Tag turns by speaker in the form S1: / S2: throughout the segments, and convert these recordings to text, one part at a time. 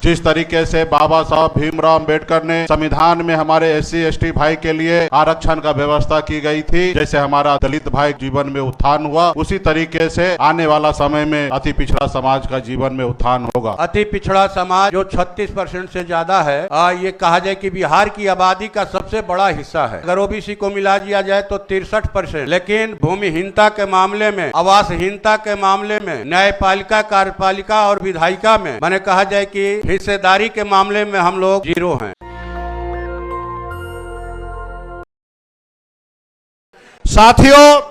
S1: जिस तरीके से बाबा साहब भीमराव अम्बेडकर ने संविधान में हमारे SC ST भाई के लिए आरक्षण का व्यवस्था की गई थी, जैसे हमारा दलित भाई जीवन में उत्थान हुआ, उसी तरीके से आने वाला समय में अति पिछड़ा समाज का जीवन में उत्थान होगा।
S2: अति पिछड़ा समाज जो 36% से ज्यादा है, ये कहा जाए कि बिहार की आबादी का सबसे बड़ा हिस्सा है। अगर OBC को मिला दिया जाए तो 63%। लेकिन भूमिहीनता के मामले में, आवासहीनता के मामले में, न्यायपालिका, कार्यपालिका और विधायिका में मैंने कहा जाए कि हिस्सेदारी के मामले में हम लोग 0 हैं।
S3: साथियों,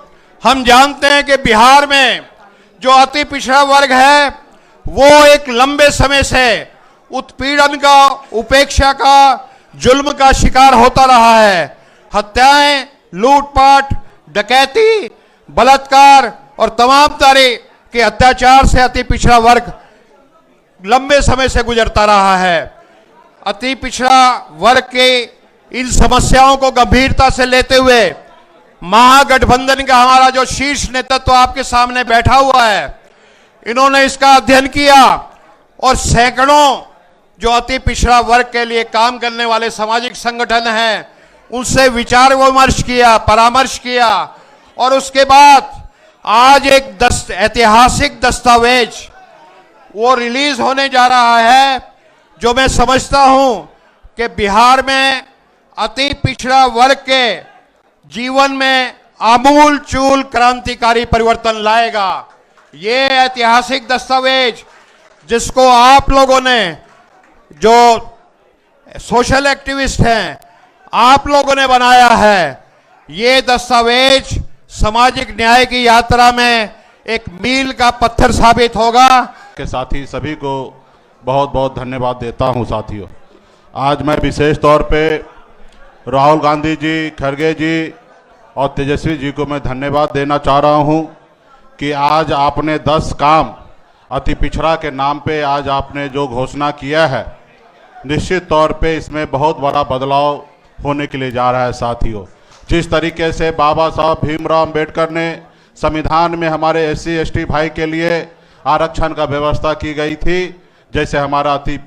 S3: हम जानते हैं कि बिहार में जो अति पिछड़ा वर्ग है वो एक लंबे समय से उत्पीड़न का, उपेक्षा का, जुल्म का शिकार होता रहा है। हत्याएं, लूटपाट, डकैती, बलात्कार और तमाम तरह के अत्याचार से अति पिछड़ा वर्ग लंबे समय से गुजरता रहा है। अति पिछड़ा वर्ग के इन समस्याओं को गंभीरता से लेते हुए महागठबंधन का हमारा जो शीर्ष नेतृत्व आपके सामने बैठा हुआ है, इन्होंने इसका अध्ययन किया और सैकड़ों जो अति पिछड़ा वर्ग के लिए काम करने वाले सामाजिक संगठन हैं उनसे विचार विमर्श किया, परामर्श किया और उसके बाद आज एक ऐतिहासिक दस्तावेज वो रिलीज होने जा रहा है, जो मैं समझता हूं कि बिहार में अति पिछड़ा वर्ग के जीवन में आमूल चूल क्रांतिकारी परिवर्तन लाएगा। ये ऐतिहासिक दस्तावेज जिसको आप लोगों ने, जो सोशल एक्टिविस्ट हैं, आप लोगों ने बनाया है, ये दस्तावेज सामाजिक न्याय की यात्रा में एक मील का पत्थर साबित होगा।
S1: के साथी सभी को बहुत बहुत धन्यवाद देता हूं। साथियों, आज मैं विशेष तौर पे राहुल गांधी जी, खड़गे जी और तेजस्वी जी को मैं धन्यवाद देना चाह रहा हूं कि आज आपने 10 काम अति पिछड़ा के नाम पे आज आपने जो घोषणा किया है, निश्चित तौर पे इसमें बहुत बड़ा बदलाव होने के लिए जा रहा है। साथियों, जिस तरीके से बाबा साहब भीमराव अम्बेडकर ने संविधान में हमारे SC ST भाई के लिए आरक्षण का व्यवस्था की गई थी, जैसे हमारा अति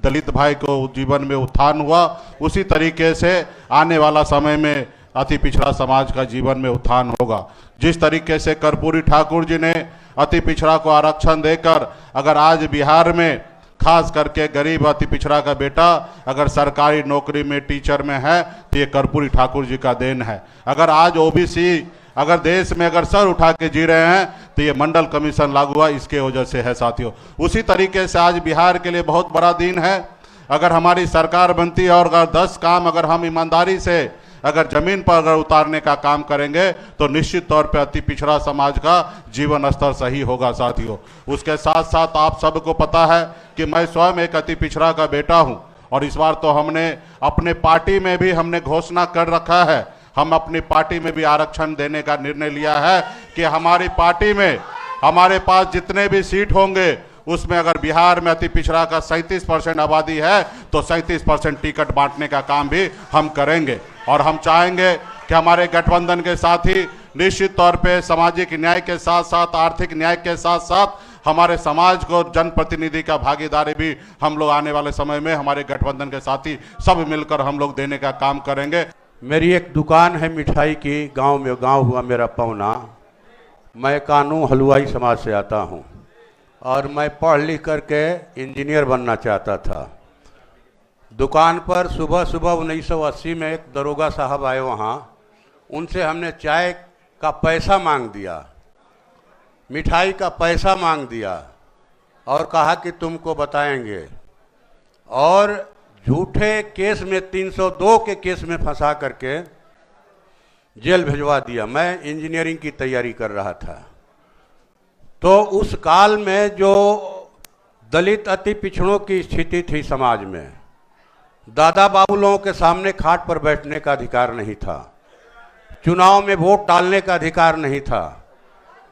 S1: दलित भाई को जीवन में उत्थान हुआ, उसी तरीके से आने वाला समय में अति पिछड़ा समाज का जीवन में उत्थान होगा। जिस तरीके से कर्पूरी ठाकुर जी ने अति पिछड़ा को आरक्षण देकर, अगर आज बिहार में खास करके गरीब अति पिछड़ा का बेटा अगर सरकारी नौकरी में, टीचर में है, तो ये कर्पूरी ठाकुर जी का देन है। अगर आज OBC अगर देश में अगर सर उठा के जी रहे हैं तो ये मंडल कमीशन लागू हुआ, इसके वजह से है। साथियों, उसी तरीके से आज बिहार के लिए बहुत बड़ा दिन है। अगर हमारी सरकार बनती है और अगर 10 काम अगर हम ईमानदारी से अगर जमीन पर अगर उतारने का काम करेंगे तो निश्चित तौर पे अति पिछड़ा समाज का जीवन स्तर सही होगा। साथियों, उसके साथ साथ आप सबको पता है कि मैं स्वयं एक अति पिछड़ा का बेटा हूं और इस बार तो हमने अपने पार्टी में भी हमने घोषणा कर रखा है, हम अपनी पार्टी में भी आरक्षण देने का निर्णय लिया है कि हमारी पार्टी में हमारे पास जितने भी सीट होंगे उसमें अगर बिहार में अति पिछड़ा का 37% आबादी है तो 37% टिकट बांटने का काम भी हम करेंगे। और हम चाहेंगे कि हमारे गठबंधन के साथी निश्चित तौर पे सामाजिक न्याय के साथ साथ, आर्थिक न्याय के साथ साथ हमारे समाज को जनप्रतिनिधि का भागीदारी भी हम लोग आने वाले समय में हमारे गठबंधन के साथी सब मिलकर हम लोग देने का काम करेंगे।
S2: मेरी एक दुकान है मिठाई की, गांव में, गांव हुआ मेरा पौना। मैं कानू हलवाई समाज से आता हूं और मैं पढ़ लिख करके इंजीनियर बनना चाहता था। दुकान पर सुबह सुबह 1980 में एक दरोगा साहब आए, वहाँ उनसे हमने चाय का पैसा मांग दिया, मिठाई का पैसा मांग दिया और कहा कि तुमको बताएंगे, और झूठे केस में 302 के केस में फंसा करके जेल भिजवा दिया। मैं इंजीनियरिंग की तैयारी कर रहा था। तो उस काल में जो दलित अति पिछड़ों की स्थिति थी समाज में, दादा बाबू लोगों के सामने खाट पर बैठने का अधिकार नहीं था, चुनाव में वोट डालने का अधिकार नहीं था,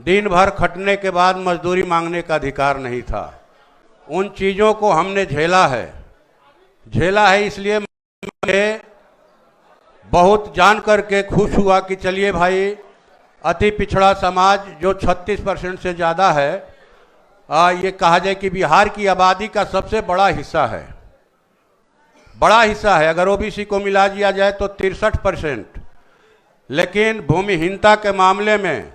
S2: दिन भर खटने के बाद मजदूरी मांगने का अधिकार नहीं था। उन चीज़ों को हमने झेला है। इसलिए मैं बहुत जान करके खुश हुआ कि चलिए भाई, अति पिछड़ा समाज जो 36% से ज़्यादा है, ये कहा जाए कि बिहार की आबादी का सबसे बड़ा हिस्सा है। अगर ओबीसी को मिला दिया जाए तो 63%। लेकिन भूमिहीनता के मामले में,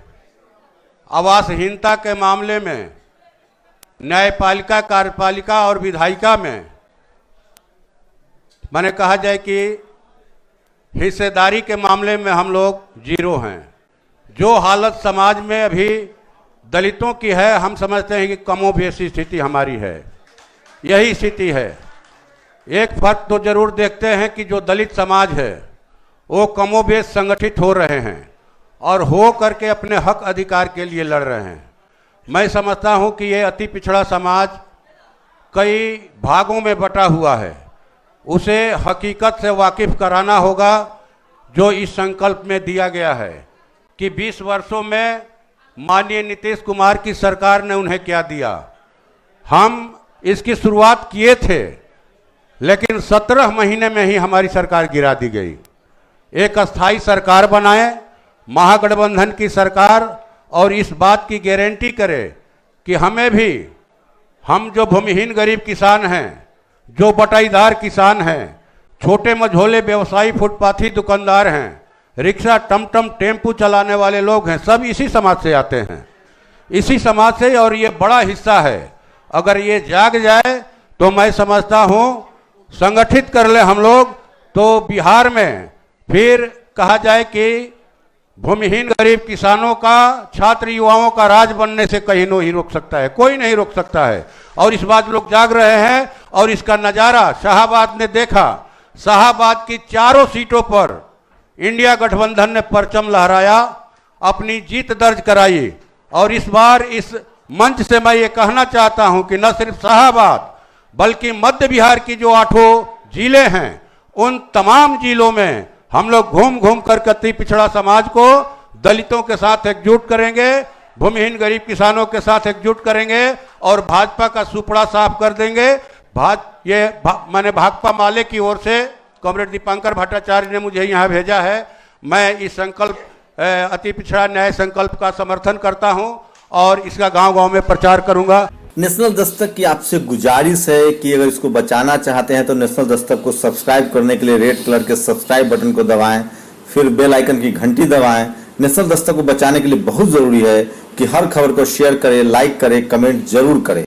S2: आवासहीनता के मामले में, न्यायपालिका, कार्यपालिका और विधायिका में मैंने कहा जाए कि हिस्सेदारी के मामले में हम लोग जीरो हैं। जो हालत समाज में अभी दलितों की है, हम समझते हैं कि कमोबेशी स्थिति हमारी है, यही स्थिति है। एक फर्क तो जरूर देखते हैं कि जो दलित समाज है वो कमोबेश संगठित हो रहे हैं और हो करके अपने हक अधिकार के लिए लड़ रहे हैं। मैं समझता हूं कि ये अति पिछड़ा समाज कई भागों में बटा हुआ है, उसे हकीकत से वाकिफ कराना होगा जो इस संकल्प में दिया गया है कि 20 वर्षों में माननीय नीतीश कुमार की सरकार ने उन्हें क्या दिया। हम इसकी शुरुआत किए थे, लेकिन 17 महीने में ही हमारी सरकार गिरा दी गई। एक अस्थाई सरकार बनाए, महागठबंधन की सरकार, और इस बात की गारंटी करे कि हमें भी, हम जो भूमिहीन गरीब किसान हैं, जो बटाईदार किसान हैं, छोटे मझोले व्यवसायी, फुटपाथी दुकानदार हैं, रिक्शा, टमटम, टेम्पू चलाने वाले लोग हैं, सब इसी समाज से आते हैं, इसी समाज से, और ये बड़ा हिस्सा है। अगर ये जाग जाए तो मैं समझता हूँ, संगठित कर ले हम लोग, तो बिहार में फिर कहा जाए कि भूमिहीन गरीब किसानों का, छात्र युवाओं का राज बनने से कहीं नहीं रोक सकता है, कोई नहीं रोक सकता है। और इस बात लोग जाग रहे हैं, और इसका नज़ारा शाहाबाद ने देखा। शाहाबाद की चारों सीटों पर इंडिया गठबंधन ने परचम लहराया, अपनी जीत दर्ज कराई। और इस बार इस मंच से मैं ये कहना चाहता हूं कि न सिर्फ शाहाबाद बल्कि मध्य बिहार की जो 8 जिले हैं, उन तमाम जिलों में हम लोग घूम घूम कर अति पिछड़ा समाज को दलितों के साथ एकजुट करेंगे, भूमिहीन गरीब किसानों के साथ एकजुट करेंगे और भाजपा का सुपड़ा साफ कर देंगे। मैंने भाकपा माले की ओर से कॉमरेड दीपांकर भट्टाचार्य ने मुझे यहाँ भेजा है। मैं इस संकल्प, अति पिछड़ा न्याय संकल्प का समर्थन करता हूँ और इसका गांव-गांव में प्रचार करूंगा।
S4: नेशनल दस्तक की आपसे गुजारिश है कि अगर इसको बचाना चाहते हैं तो नेशनल दस्तक को सब्सक्राइब करने के लिए रेड कलर के सब्सक्राइब बटन को दबाएं, फिर बेल आइकन की घंटी दबाएं। नेशनल दस्तक को बचाने के लिए बहुत जरूरी है कि हर खबर को शेयर करें, लाइक करें, कमेंट जरूर करें।